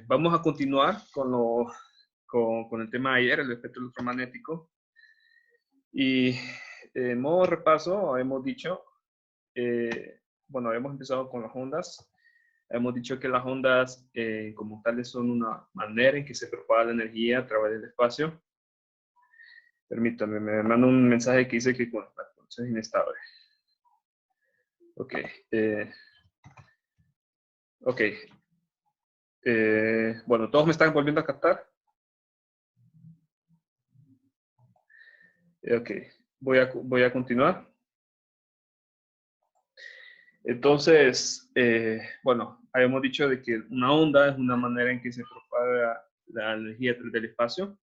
Vamos a continuar con el tema de ayer, el espectro electromagnético. Y en modo repaso, hemos dicho, bueno, hemos empezado con las ondas. Hemos dicho que las ondas como tales son una manera en que se propaga la energía a través del espacio. Permítame, me manda un mensaje que dice que la conexión es inestable. Ok. Ok. Bueno, ¿todos me están volviendo a captar? Ok. Voy a continuar. Entonces, bueno, habíamos dicho de que una onda es una manera en que se propaga la energía a través del espacio.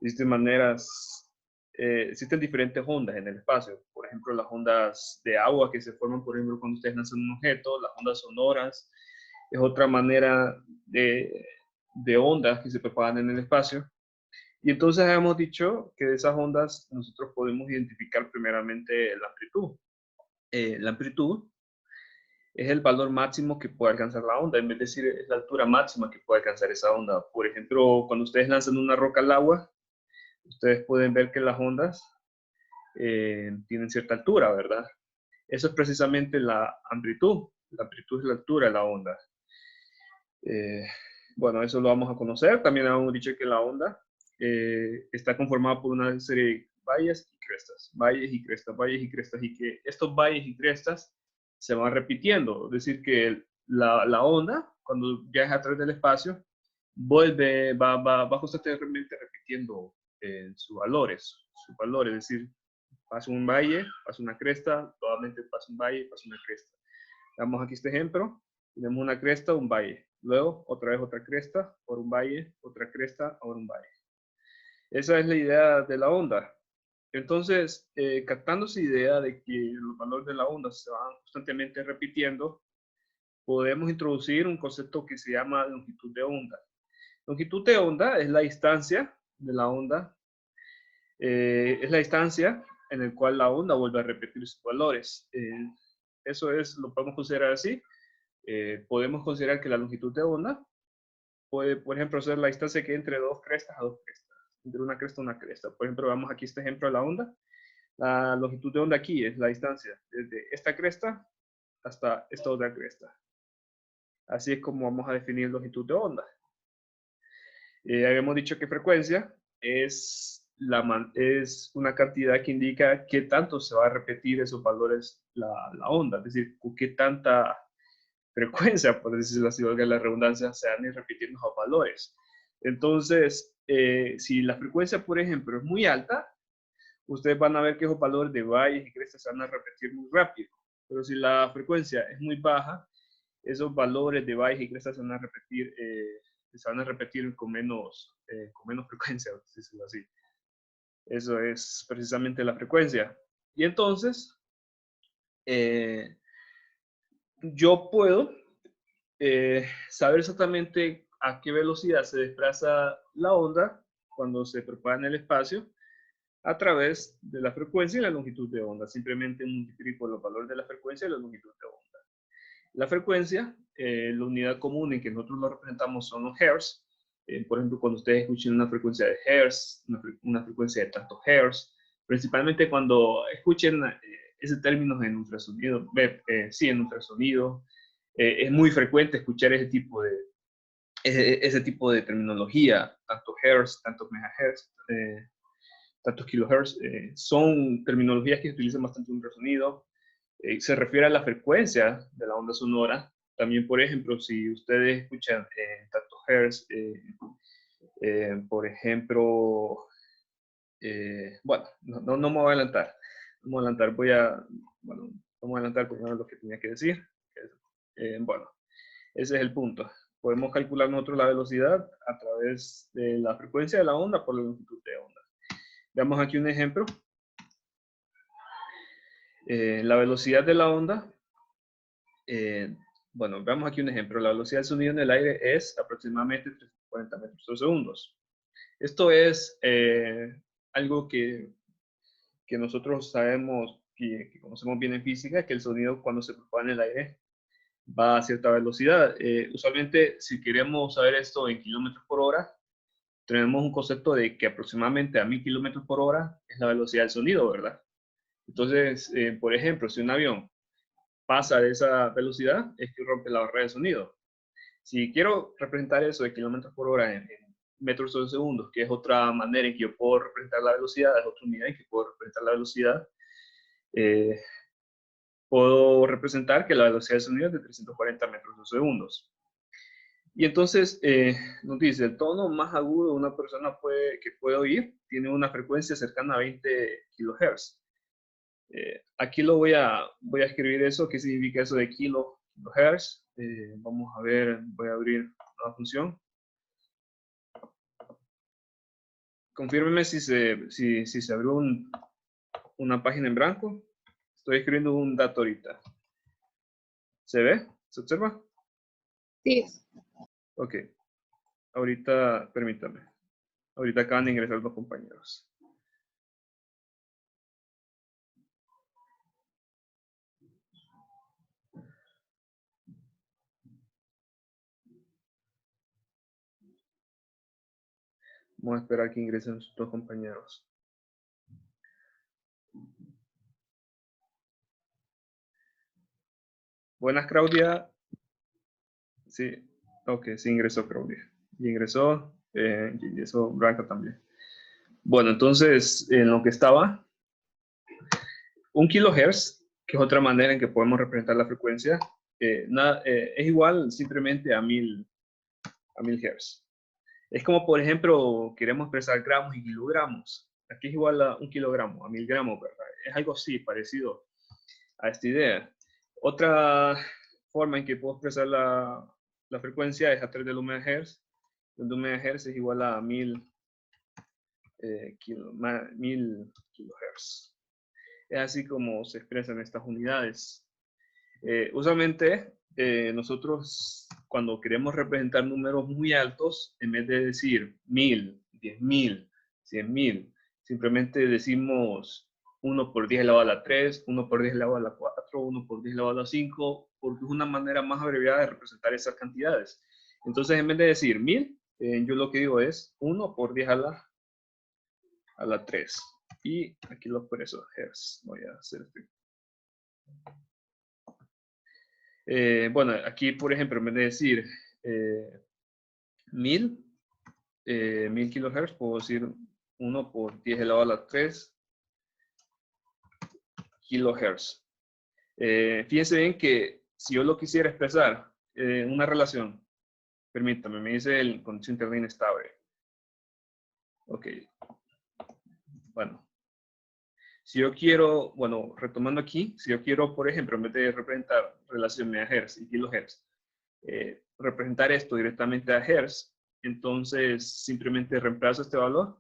Existen maneras, existen diferentes ondas en el espacio. Por ejemplo, las ondas de agua que se forman, por ejemplo, cuando ustedes lanzan un objeto, las ondas sonoras, es otra manera de ondas que se propagan en el espacio. Y entonces hemos dicho que de esas ondas nosotros podemos identificar primeramente la amplitud. La amplitud es el valor máximo que puede alcanzar la onda, en vez de decir es la altura máxima que puede alcanzar esa onda. Por ejemplo, cuando ustedes lanzan una roca al agua, ustedes pueden ver que las ondas tienen cierta altura, ¿verdad? Eso es precisamente la amplitud. La amplitud es la altura de la onda. Eh, bueno, eso lo vamos a conocer. También hemos dicho que la onda está conformada por una serie de valles y crestas, valles y crestas, valles y crestas, y que estos valles y crestas se van repitiendo. Es decir, que la onda, cuando viaja a través del espacio, va constantemente repitiendo sus valores, es decir, pasa un valle, pasa una cresta, nuevamente pasa un valle, pasa una cresta. Damos aquí este ejemplo, tenemos una cresta, un valle, luego otra vez otra cresta, por un valle, otra cresta, ahora un valle. Esa es la idea de la onda. Entonces, captando esa idea de que los valores de la onda se van constantemente repitiendo, podemos introducir un concepto que se llama longitud de onda. Longitud de onda es la distancia de la onda, es la distancia en la cual la onda vuelve a repetir sus valores. Eso es, lo podemos considerar así. Podemos considerar que la longitud de onda puede, por ejemplo, ser la distancia que hay entre dos crestas a dos crestas, entre una cresta a una cresta. Por ejemplo, vamos aquí este ejemplo de la onda. La longitud de onda aquí es la distancia desde esta cresta hasta esta otra cresta. Así es como vamos a definir longitud de onda. Habíamos dicho que frecuencia es una cantidad que indica qué tanto se va a repetir esos valores la onda, es decir, con qué tanta frecuencia, por decirlo así, valga la redundancia, se van a ir repitiendo esos valores. Entonces, si la frecuencia, por ejemplo, es muy alta, ustedes van a ver que esos valores de valles y crestas se van a repetir muy rápido. Pero si la frecuencia es muy baja, esos valores de valles y crestas se van a repetir con menos frecuencia, por decirlo así. Eso es precisamente la frecuencia. Y entonces, yo puedo saber exactamente a qué velocidad se desplaza la onda cuando se propaga en el espacio a través de la frecuencia y la longitud de onda. Simplemente multiplico los valores de la frecuencia y la longitud de onda. La frecuencia, la unidad común en que nosotros lo representamos son los hertz. Por ejemplo, cuando ustedes escuchen una frecuencia de hertz, una frecuencia de tantos hertz, principalmente cuando escuchen ese término en ultrasonido, sí, en ultrasonido, es muy frecuente escuchar ese tipo de terminología, tantos hertz, tantos megahertz, tantos kilohertz, son terminologías que se utilizan bastante en ultrasonido. Se refiere a la frecuencia de la onda sonora. También, por ejemplo, si ustedes escuchan tantos hertz, por ejemplo, bueno, no me voy a adelantar. No me voy a adelantar, bueno, vamos a adelantar primero lo que tenía que decir. Bueno, ese es el punto. Podemos calcular nosotros la velocidad a través de la frecuencia de la onda por la longitud de onda. Veamos aquí un ejemplo. La velocidad de la onda, bueno, veamos aquí un ejemplo. La velocidad del sonido en el aire es aproximadamente 340 metros por segundo. Esto es algo que nosotros sabemos, que conocemos bien en física, que el sonido cuando se propaga en el aire va a cierta velocidad. Usualmente, si queremos saber esto en kilómetros por hora, tenemos un concepto de que aproximadamente a 1000 kilómetros por hora es la velocidad del sonido, ¿verdad? Entonces, por ejemplo, si un avión pasa de esa velocidad, es que rompe la barrera de sonido. Si quiero representar eso de kilómetros por hora en metros sobre segundos, que es otra manera en que yo puedo representar la velocidad, es otra unidad en que puedo representar la velocidad, eh, puedo representar que la velocidad del sonido es de 340 metros por segundo. Y entonces nos dice, el tono más agudo de una persona que puede oír tiene una frecuencia cercana a 20 kilohertz. Aquí voy a escribir eso, qué significa eso de kilohertz. Vamos a ver, voy a abrir la función. Confírmeme si se abrió una página en blanco. Estoy escribiendo un dato ahorita. ¿Se ve? ¿Se observa? Sí. Ok. Ahorita, permítame. Ahorita acaban de ingresar dos compañeros. Vamos a esperar que ingresen sus dos compañeros. Buenas, Claudia. Sí, ok, sí ingresó Claudia. Y ingresó Blanca también. Bueno, entonces, en lo que estaba, 1 kilohertz, que es otra manera en que podemos representar la frecuencia, es igual simplemente a 1000 hertz. Es como, por ejemplo, queremos expresar gramos y kilogramos. Aquí es igual a 1 kilogramo, a 1000 gramos, ¿verdad? Es algo así, parecido a esta idea. Otra forma en que puedo expresar la frecuencia es a través del megahertz, donde 1 megahertz es igual a 1000 kilohertz. Es así como se expresan estas unidades. Usualmente, nosotros cuando queremos representar números muy altos, en vez de decir 1000, 10.000, 100.000, simplemente decimos 1 por 10 elevado a la 3, 1 por 10 elevado a la 4, 1 por 10 elevado a la 5, porque es una manera más abreviada de representar esas cantidades. Entonces, en vez de decir 1000, yo lo que digo es 1 por 10 a la 3. Y aquí lo expreso, hertz. Voy a hacer esto. Bueno, aquí, por ejemplo, en vez de decir 1000 kilohertz, puedo decir 1 por 10 elevado a la 3 kilohertz. Fíjense bien que si yo lo quisiera expresar una relación, permítame, me dice el condición interna inestable. Ok. Bueno. Si yo quiero, bueno, retomando aquí, si yo quiero, por ejemplo, en vez de representar relación megahertz y kilohertz, representar esto directamente a hertz, entonces simplemente reemplazo este valor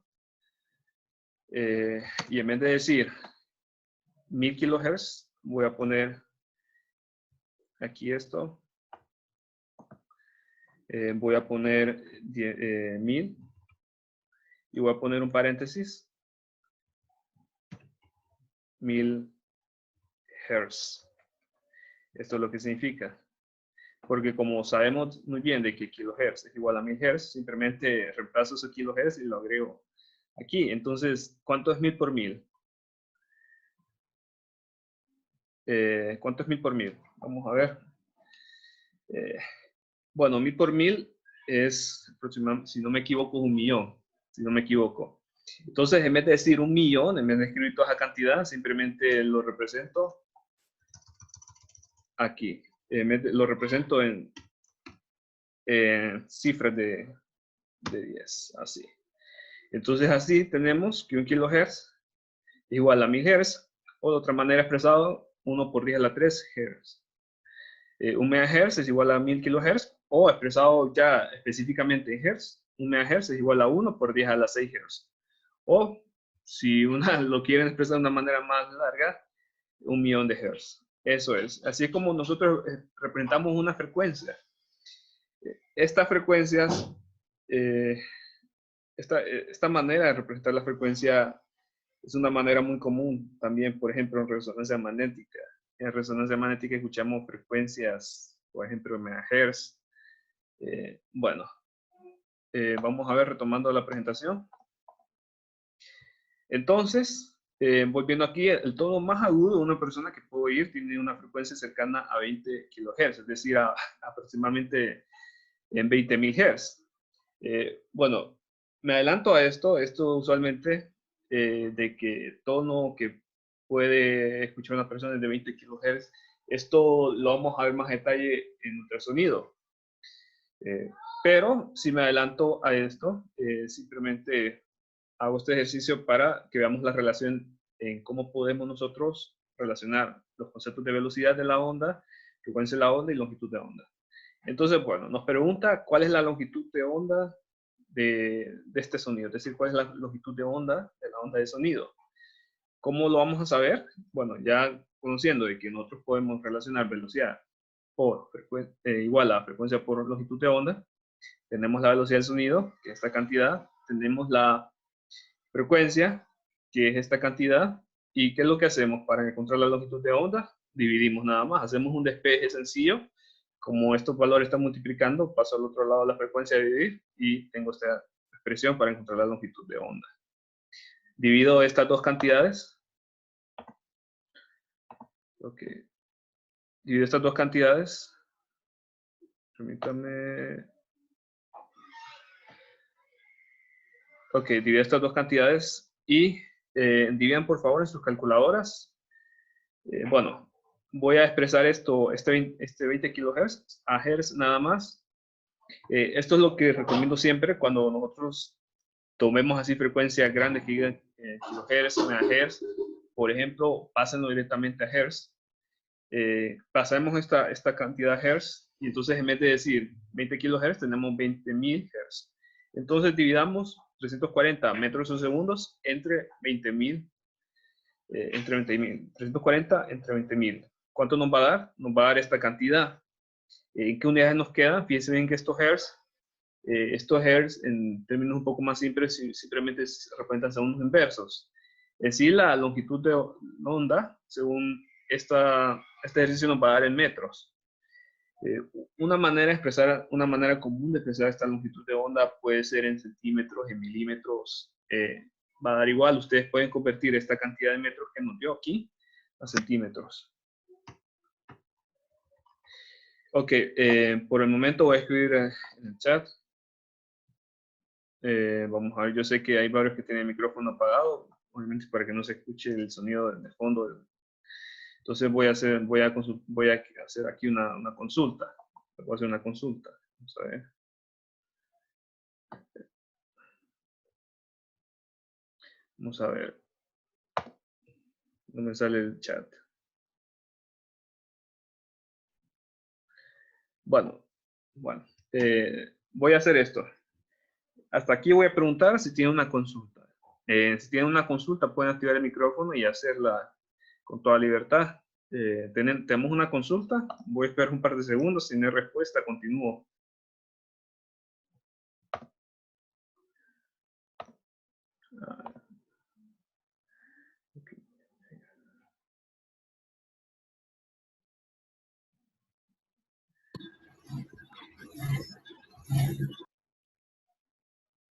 y en vez de decir 1000 kilohertz, voy a poner aquí esto, voy a poner 1000 y voy a poner un paréntesis, 1000 hertz. Esto es lo que significa. Porque como sabemos muy bien de que kilohertz es igual a 1000 hertz, simplemente reemplazo ese kilohertz y lo agrego aquí. Entonces, ¿cuánto es 1000 por 1000? ¿Cuánto es 1000 por 1000? Vamos a ver. Bueno, 1000 por 1000 es aproximadamente, si no me equivoco, 1.000.000. Si no me equivoco. Entonces, en vez de decir 1.000.000, en vez de escribir toda esa cantidad, simplemente lo represento aquí. Lo represento en cifras de 10, así. Entonces, así tenemos que 1 kilohertz es igual a 1000 hertz, o de otra manera expresado, 1 por 10 a la 3 hertz. 1 megahertz es igual a 1000 kilohertz, o expresado ya específicamente en hertz, 1 megahertz es igual a 1 por 10 a la 6 hertz. O, si lo quieren expresar de una manera más larga, 1.000.000 de hertz. Eso es. Así es como nosotros representamos una frecuencia. Estas frecuencias, esta manera de representar la frecuencia es una manera muy común también, por ejemplo, en resonancia magnética. En resonancia magnética escuchamos frecuencias por ejemplo, megahertz. Bueno, vamos a ver, retomando la presentación. Entonces, volviendo aquí, el tono más agudo de una persona que puedo oír tiene una frecuencia cercana a 20 kHz, es decir, aproximadamente en 20.000 Hz. Bueno, me adelanto a esto usualmente de que tono que puede escuchar una persona de 20 kHz, esto lo vamos a ver más detalle en ultrasonido. Pero si me adelanto a esto, simplemente hago este ejercicio para que veamos la relación en cómo podemos nosotros relacionar los conceptos de velocidad de la onda, frecuencia de la onda y longitud de onda. Entonces, bueno, nos pregunta cuál es la longitud de onda de este sonido, es decir, cuál es la longitud de onda de la onda de sonido. ¿Cómo lo vamos a saber? Bueno, ya conociendo de que nosotros podemos relacionar velocidad por igual a frecuencia por longitud de onda, tenemos la velocidad del sonido, que es esta cantidad, tenemos la frecuencia, que es esta cantidad, y ¿qué es lo que hacemos para encontrar la longitud de onda? Dividimos nada más, hacemos un despeje sencillo, como estos valores están multiplicando, paso al otro lado de la frecuencia de dividir, y tengo esta expresión para encontrar la longitud de onda. Divido estas dos cantidades, ok, divido estas dos cantidades, permítame, ok, divido estas dos cantidades, y dividan por favor en sus calculadoras. Bueno, voy a expresar esto, este 20 kHz a Hz nada más. Esto es lo que recomiendo siempre cuando nosotros tomemos así frecuencias grandes que digan kilohertz, megahertz, por ejemplo, pásenlo directamente a Hz. Pasamos esta cantidad de Hz y entonces en vez de decir 20 kHz tenemos 20.000 Hz. Entonces dividamos 340 metros o segundos entre 20.000. Entre 20.000, 340 entre 20.000. ¿Cuánto nos va a dar? Nos va a dar esta cantidad. ¿En qué unidades nos quedan? Fíjense bien que estos hertz en términos un poco más simples, simplemente representan segundos inversos. Es decir, la longitud de onda, según este ejercicio nos va a dar en metros. Una manera común de expresar esta longitud de onda puede ser en centímetros, en milímetros, va a dar igual. Ustedes pueden convertir esta cantidad de metros que nos dio aquí a centímetros. Ok, por el momento voy a escribir en el chat. Vamos a ver, yo sé que hay varios que tienen el micrófono apagado, obviamente para que no se escuche el sonido de fondo. Entonces voy a hacer aquí una consulta. Voy a hacer una consulta. Vamos a ver. Vamos a ver. ¿Dónde sale el chat? Bueno, voy a hacer esto. Hasta aquí voy a preguntar si tienen una consulta. Si tienen una consulta, pueden activar el micrófono y hacerla con toda libertad. Tenemos una consulta. Voy a esperar un par de segundos. Si no hay respuesta, continúo.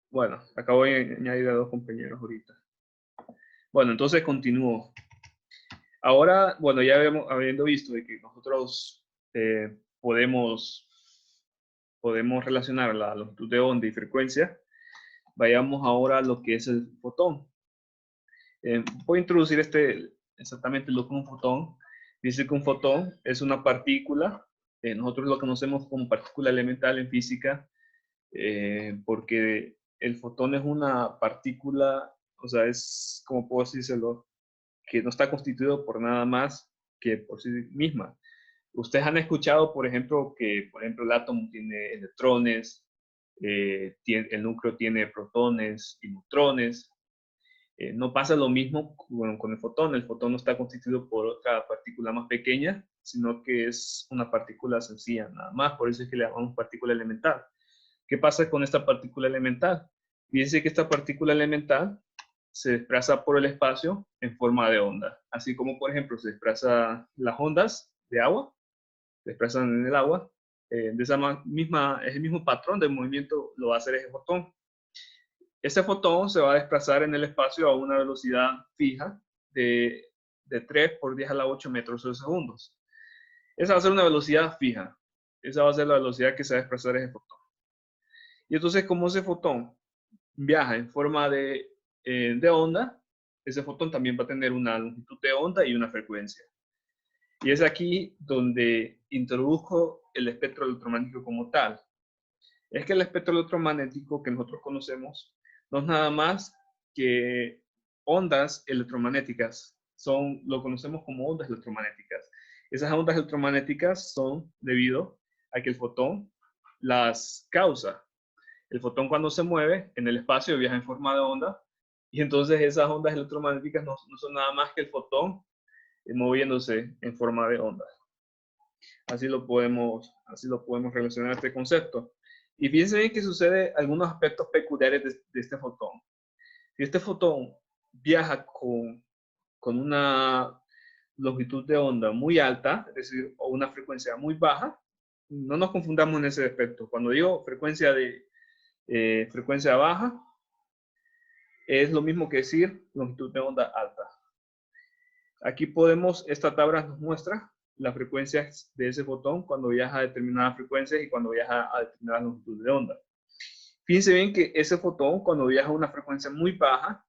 Bueno, acabo de añadir a dos compañeros ahorita. Bueno, entonces continúo. Ahora, bueno, ya habiendo visto de que nosotros podemos relacionar la longitud de onda y frecuencia, vayamos ahora a lo que es el fotón. Voy a introducir exactamente lo que es un fotón. Dice que un fotón es una partícula, nosotros lo conocemos como partícula elemental en física, porque el fotón es una partícula, o sea, es, como puedo decírselo, que no está constituido por nada más que por sí misma. Ustedes han escuchado, por ejemplo, que el átomo tiene electrones, el núcleo tiene protones y neutrones. No pasa lo mismo con el fotón. El fotón no está constituido por otra partícula más pequeña, sino que es una partícula sencilla, nada más. Por eso es que le llamamos partícula elemental. ¿Qué pasa con esta partícula elemental? Fíjense que esta partícula elemental se desplaza por el espacio en forma de onda. Así como, por ejemplo, se desplazan las ondas de agua. desplazan en el agua. De esa misma, es el mismo patrón de movimiento lo va a hacer ese fotón. Ese fotón se va a desplazar en el espacio a una velocidad fija de 3 por 10 a la 8 metros por segundo. Esa va a ser una velocidad fija. Esa va a ser la velocidad que se va a desplazar ese fotón. Y entonces, como ese fotón viaja en forma de onda, ese fotón también va a tener una longitud de onda y una frecuencia. Y es aquí donde introduzco el espectro electromagnético como tal. Es que el espectro electromagnético que nosotros conocemos no es nada más que ondas electromagnéticas. Lo conocemos como ondas electromagnéticas. Esas ondas electromagnéticas son debido a que el fotón las causa. El fotón, cuando se mueve en el espacio, viaja en forma de onda, y entonces esas ondas electromagnéticas no son nada más que el fotón moviéndose en forma de onda. Así lo podemos relacionar este concepto. Y fíjense bien que sucede algunos aspectos peculiares de este fotón. Si este fotón viaja con una longitud de onda muy alta, es decir, o una frecuencia muy baja, no nos confundamos en ese aspecto. Cuando digo frecuencia baja, es lo mismo que decir longitud de onda alta. Aquí esta tabla nos muestra las frecuencias de ese fotón cuando viaja a determinadas frecuencias y cuando viaja a determinadas longitudes de onda. Fíjense bien que ese fotón, cuando viaja a una frecuencia muy baja,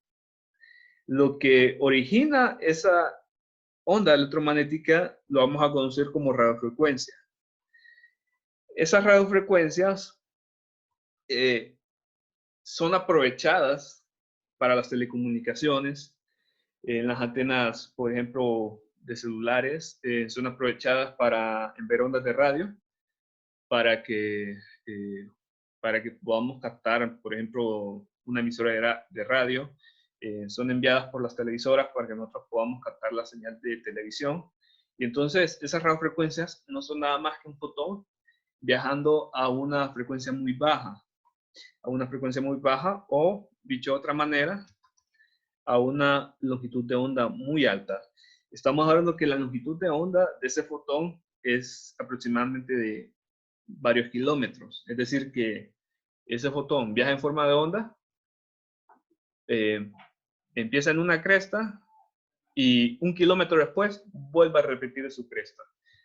lo que origina esa onda electromagnética lo vamos a conocer como radiofrecuencia. Esas radiofrecuencias son aprovechadas para las telecomunicaciones. En las antenas, por ejemplo, de celulares, son aprovechadas para enviar ondas de radio para que podamos captar, por ejemplo, una emisora de radio. Son enviadas por las televisoras para que nosotros podamos captar la señal de televisión. Y entonces esas radiofrecuencias no son nada más que un fotón viajando a una frecuencia muy baja, o, dicho de otra manera, a una longitud de onda muy alta. Estamos hablando que la longitud de onda de ese fotón es aproximadamente de varios kilómetros. Es decir, que ese fotón viaja en forma de onda, empieza en una cresta y 1 kilómetro después vuelve a repetir su cresta.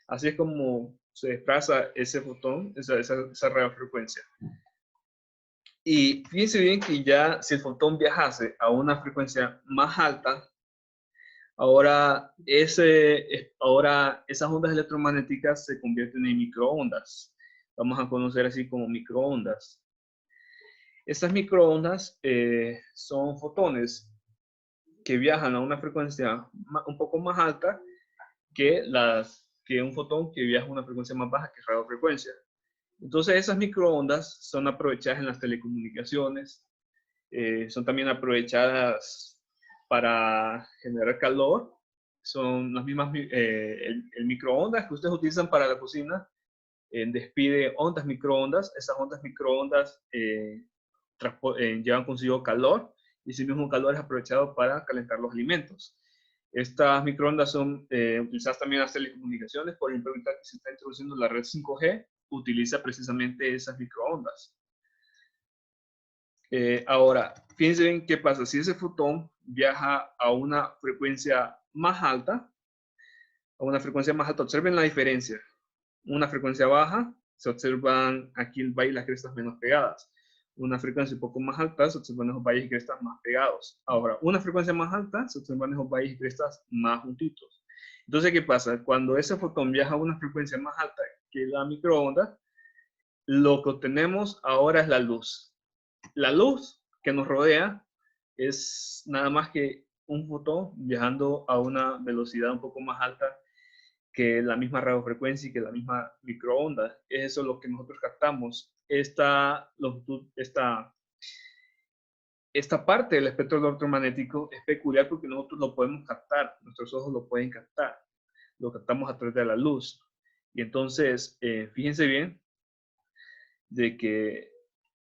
Así es como se desplaza ese fotón, esa radiofrecuencia. Y fíjense bien que ya si el fotón viajase a una frecuencia más alta, ahora esas ondas electromagnéticas se convierten en microondas. Vamos a conocer así como microondas. Estas microondas son fotones que viajan a una frecuencia un poco más alta que un fotón que viaja a una frecuencia más baja, que es radiofrecuencia. Entonces esas microondas son aprovechadas en las telecomunicaciones, son también aprovechadas para generar calor. Son las mismas, el microondas que ustedes utilizan para la cocina, despide ondas microondas. Esas ondas microondas llevan consigo calor, y ese mismo calor es aprovechado para calentar los alimentos. Estas microondas son utilizadas también en las telecomunicaciones. Por ejemplo, ahorita que se está introduciendo la red 5G, utiliza precisamente esas microondas. Ahora, fíjense bien qué pasa. Si ese fotón viaja a una frecuencia más alta, observen la diferencia. Una frecuencia baja, se observan aquí el valle y las crestas menos pegadas. Una frecuencia un poco más alta, se observan esos valles y crestas más pegados. Ahora, una frecuencia más alta, se observan esos valles y crestas más juntitos. Entonces, ¿qué pasa? Cuando ese fotón viaja a una frecuencia más alta que la microonda, lo que obtenemos ahora es la luz. La luz que nos rodea es nada más que un fotón viajando a una velocidad un poco más alta que la misma radiofrecuencia y que la misma microonda. Es eso lo que nosotros captamos. Esta parte del espectro electromagnético es peculiar porque nosotros lo podemos captar, nuestros ojos lo pueden captar, lo captamos a través de la luz. Y entonces, fíjense bien de que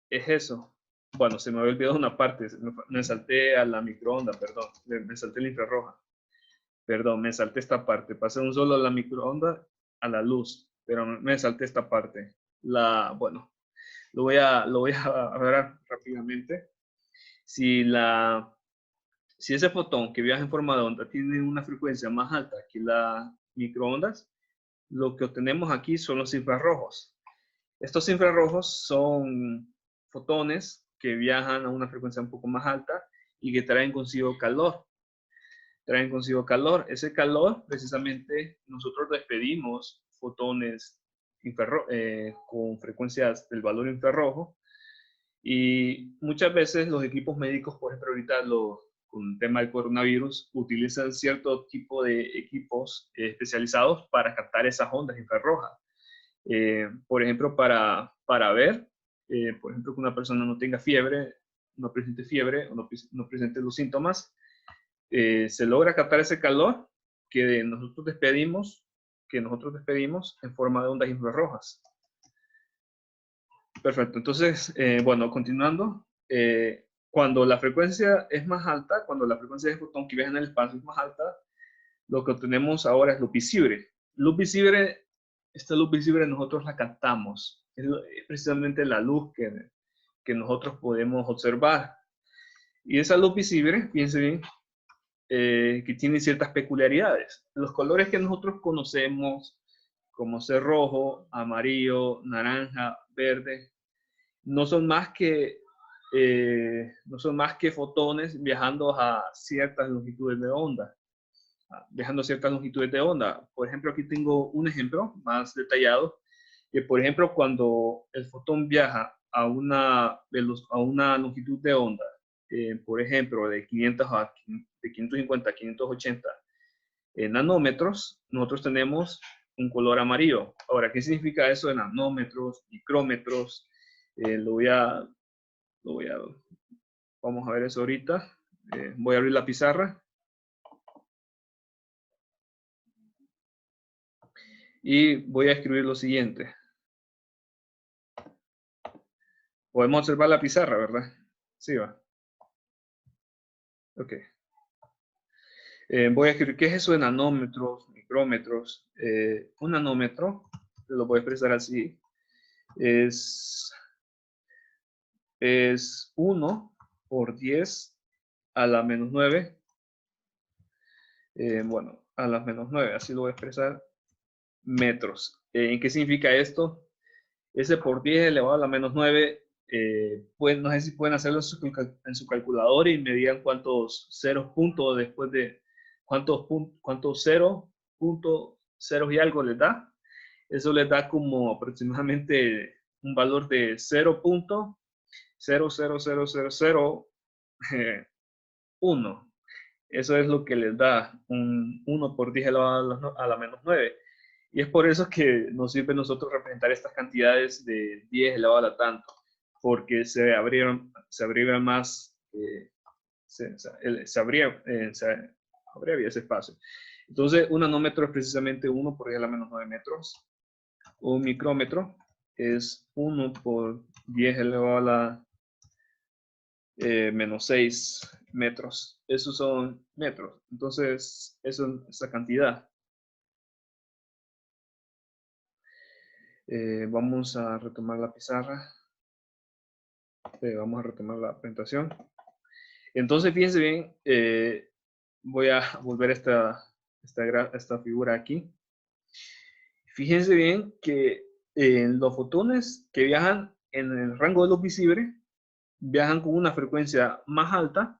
es eso. Bueno, se me había olvidado una parte, me salté a la microonda, perdón, me salté la infrarroja. Perdón, me salté esta parte, pasé un solo a la microonda, a la luz. pero me salté esta parte. Bueno, lo voy a hablar rápidamente. Si ese fotón que viaja en forma de onda tiene una frecuencia más alta que las microondas, lo que obtenemos aquí son los infrarrojos. Estos infrarrojos son fotones que viajan a una frecuencia un poco más alta y que traen consigo calor. Ese calor, precisamente, nosotros despedimos fotones con frecuencias del valor infrarrojo. Y muchas veces los equipos médicos, por ejemplo, ahorita con el tema del coronavirus, utilizan cierto tipo de equipos especializados para captar esas ondas infrarrojas. Por ejemplo, para ver, por ejemplo, que una persona no tenga fiebre, no presente fiebre o no presente los síntomas, se logra captar ese calor que nosotros despedimos en forma de ondas infrarrojas. Perfecto. Entonces, bueno, continuando, cuando la frecuencia es más alta, cuando la frecuencia de fotón que viaja en el espacio es más alta, lo que obtenemos ahora es luz visible. Esta luz visible nosotros la captamos. Es precisamente la luz que nosotros podemos observar. Y esa luz visible, fíjense bien, que tiene ciertas peculiaridades. Los colores que nosotros conocemos, como ser rojo, amarillo, naranja, verde, no son más que fotones viajando a ciertas longitudes de onda. Por ejemplo, aquí tengo un ejemplo más detallado, que por ejemplo, cuando el fotón viaja a una longitud de onda, por ejemplo, de 550 a 580 nanómetros, nosotros tenemos un color amarillo. Ahora, ¿qué significa eso de nanómetros, micrómetros? Vamos a ver eso ahorita. Voy a abrir la pizarra. Y voy a escribir lo siguiente. Podemos observar la pizarra, ¿verdad? Sí, va. Ok. Voy a escribir, ¿qué es eso de nanómetros, micrómetros? Un nanómetro, lo voy a expresar así, es 1 por 10 a la menos 9. Bueno, a la menos 9, así lo voy a expresar, metros. ¿En qué significa esto? Ese por 10 elevado a la menos 9, pues no sé si pueden hacerlo en su calculadora y me digan cuántos ceros puntos después de cuántos ceros y algo les da. Eso les da como aproximadamente un valor de 0.0000001. Eso es lo que les da un 1 por 10 elevado a la menos 9. Y es por eso que nos sirve nosotros representar estas cantidades de 10 elevado a la tanto, porque se abrieron más, se abreviaría ese espacio. Entonces, un nanómetro es precisamente 1 por 10 a la menos 9 metros. Un micrómetro es 1 por 10 elevado a la menos 6 metros. Esos son metros. Entonces, esa cantidad. Vamos a retomar la pizarra. Vamos a retomar la presentación. Entonces, fíjense bien, voy a volver a esta figura aquí. Fíjense bien que los fotones que viajan en el rango de luz visible viajan con una frecuencia más alta,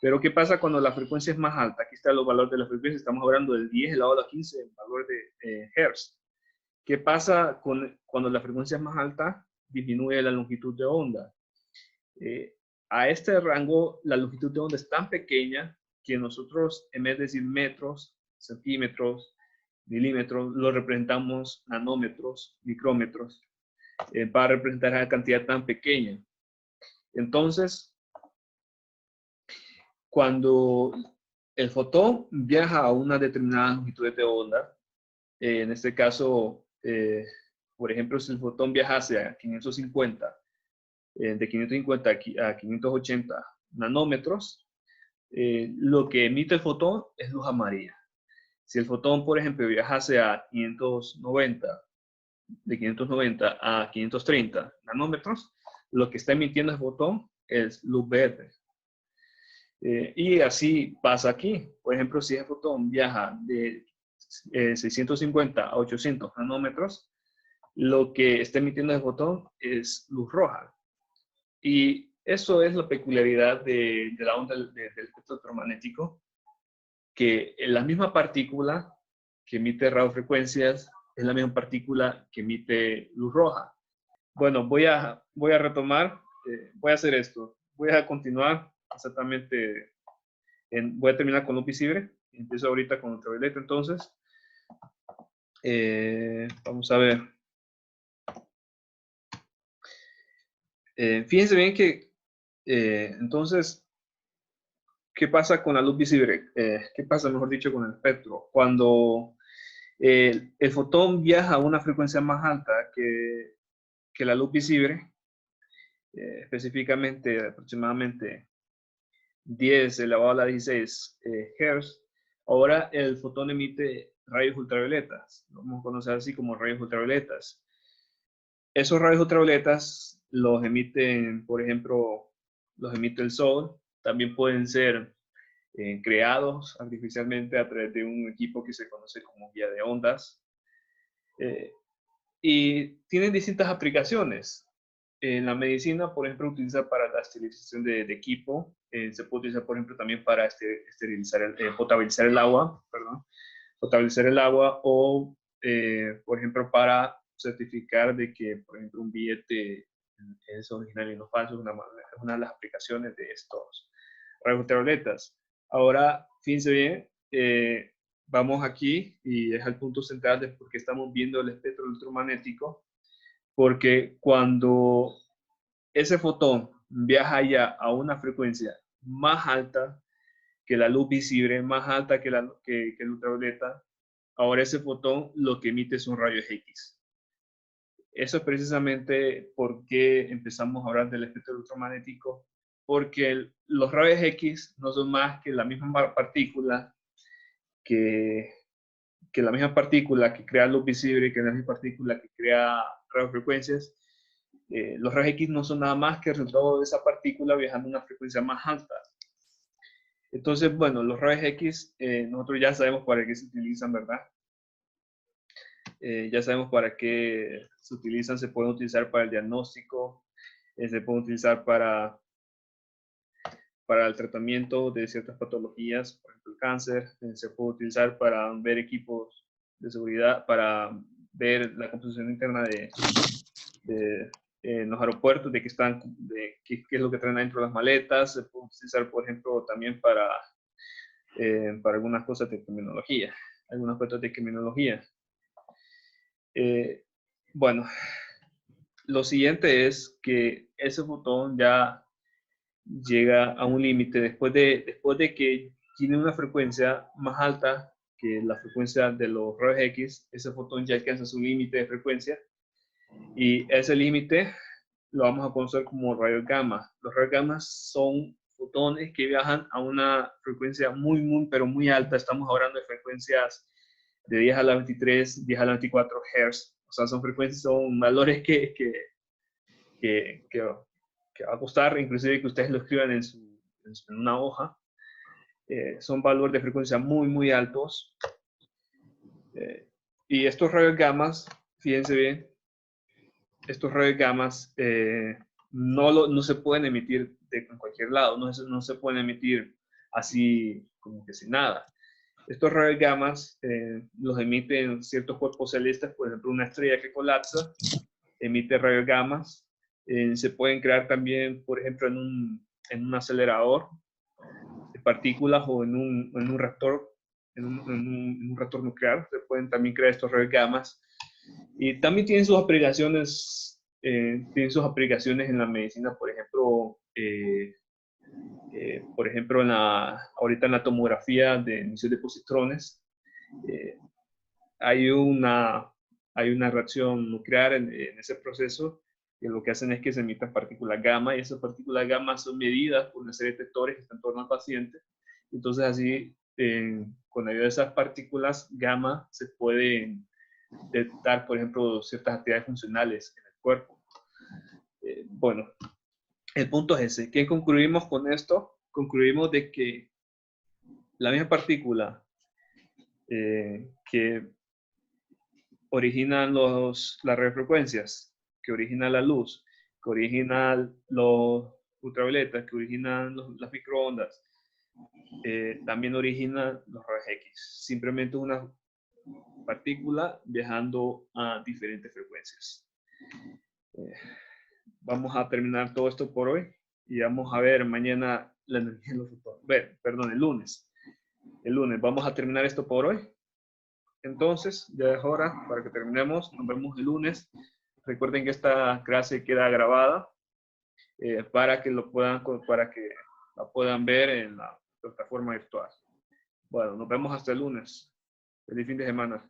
pero ¿qué pasa cuando la frecuencia es más alta? Aquí está el valor de la frecuencia, estamos hablando del 10 elevado a la 15, el valor de Hertz. ¿Qué pasa cuando la frecuencia es más alta? Disminuye la longitud de onda. A este rango, la longitud de onda es tan pequeña que nosotros, en vez de decir metros, centímetros, milímetros, lo representamos nanómetros, micrómetros, para representar esa cantidad tan pequeña. Entonces, cuando el fotón viaja a una determinada longitud de onda, en este caso, por ejemplo, si el fotón viajase a 550, de 550 a 580 nanómetros, lo que emite el fotón es luz amarilla. Si el fotón, por ejemplo, viajase a 590 de 590 a 530 nanómetros, lo que está emitiendo el fotón es luz verde. Y así pasa aquí. Por ejemplo, si el fotón viaja de 650 a 800 nanómetros, lo que está emitiendo el fotón es luz roja. Y eso es la peculiaridad de la onda del espectro electromagnético, que la misma partícula que emite radiofrecuencias es la misma partícula que emite luz roja. Bueno, voy a retomar, voy a hacer esto. Voy a continuar exactamente, voy a terminar con luz visible. Empiezo ahorita con ultravioleta, entonces. Vamos a ver. Fíjense bien que, entonces, ¿qué pasa con la luz visible? ¿Qué pasa, mejor dicho, con el espectro? Cuando el fotón viaja a una frecuencia más alta que la luz visible, específicamente aproximadamente 10 elevado a la 16 Hz, ahora el fotón emite rayos ultravioletas, lo vamos a conocer así como rayos ultravioletas. Esos rayos ultravioletas los emiten, por ejemplo, los emite el sol, también pueden ser creados artificialmente a través de un equipo que se conoce como guía de ondas. Y tienen distintas aplicaciones. En la medicina, por ejemplo, utiliza para la esterilización de equipo. Se puede utilizar, por ejemplo, también para esterilizar, potabilizar el agua, perdón, potabilizar el agua o, por ejemplo, para certificar de que, por ejemplo, un billete es original y no falso. Es una de las aplicaciones de estos rayos ultravioletas. Ahora, fíjense bien, vamos aquí y es el punto central de por qué estamos viendo el espectro electromagnético, porque cuando ese fotón viaja ya a una frecuencia más alta que la luz visible, más alta que el ultravioleta, ahora ese fotón lo que emite son rayos X. Eso es precisamente por qué empezamos a hablar del espectro electromagnético, porque los rayos X no son más que la misma partícula que la misma partícula que crea luz visible, que la misma partícula que crea radiofrecuencias. Los rayos X no son nada más que el resultado de esa partícula viajando a una frecuencia más alta. Entonces, bueno, los rayos X, nosotros ya sabemos para qué se utilizan, ¿verdad? Ya sabemos para qué se utilizan. Se pueden utilizar para el diagnóstico, se pueden utilizar para el tratamiento de ciertas patologías, por ejemplo el cáncer. Se puede utilizar para ver equipos de seguridad, para ver la composición interna de los aeropuertos, de qué es lo que traen adentro las maletas. Se puede utilizar, por ejemplo, también para algunas cosas de criminología, algunos aspectos de criminología. Bueno, lo siguiente es que ese fotón ya llega a un límite después de que tiene una frecuencia más alta que la frecuencia de los rayos X. Ese fotón ya alcanza su límite de frecuencia y ese límite lo vamos a conocer como rayos gamma. Los rayos gamma son fotones que viajan a una frecuencia pero muy alta. Estamos hablando de frecuencias de 10 a la 23, 10 a la 24 Hz. O sea, son valores que va a costar, inclusive que ustedes lo escriban en una hoja. Son valores de frecuencia muy altos. Y estos rayos gamma, fíjense bien, estos rayos gamma no se pueden emitir en cualquier lado, no se pueden emitir así como que sin nada. Estos rayos gamma los emiten ciertos cuerpos celestes, por ejemplo una estrella que colapsa, emite rayos gamma. Se pueden crear también, por ejemplo, en un acelerador de partículas o en un reactor, en un reactor nuclear. Se pueden también crear estos rayos gamma. Y también tienen sus aplicaciones en la medicina, por ejemplo, ahorita en la tomografía de emisión de positrones, hay una reacción nuclear en ese proceso, que lo que hacen es que se emitan partículas gamma, y esas partículas gamma son medidas por una serie de detectores que están en torno al paciente. Entonces así, con la ayuda de esas partículas gamma, se pueden detectar, por ejemplo, ciertas actividades funcionales en el cuerpo. Bueno, el punto es ese. ¿Qué concluimos con esto? Concluimos de que la misma partícula que originan las radiofrecuencias, que originan la luz, que originan los ultravioletas, que originan las microondas, también originan los rayos X. Simplemente una partícula viajando a diferentes frecuencias. Vamos a terminar todo esto por hoy y vamos a ver mañana la energía de los fotones. Perdón, el lunes. El lunes vamos a terminar esto por hoy. Entonces, ya es hora para que terminemos. Nos vemos el lunes. Recuerden que esta clase queda grabada para que la puedan ver en la plataforma virtual. Bueno, nos vemos hasta el lunes. Feliz fin de semana.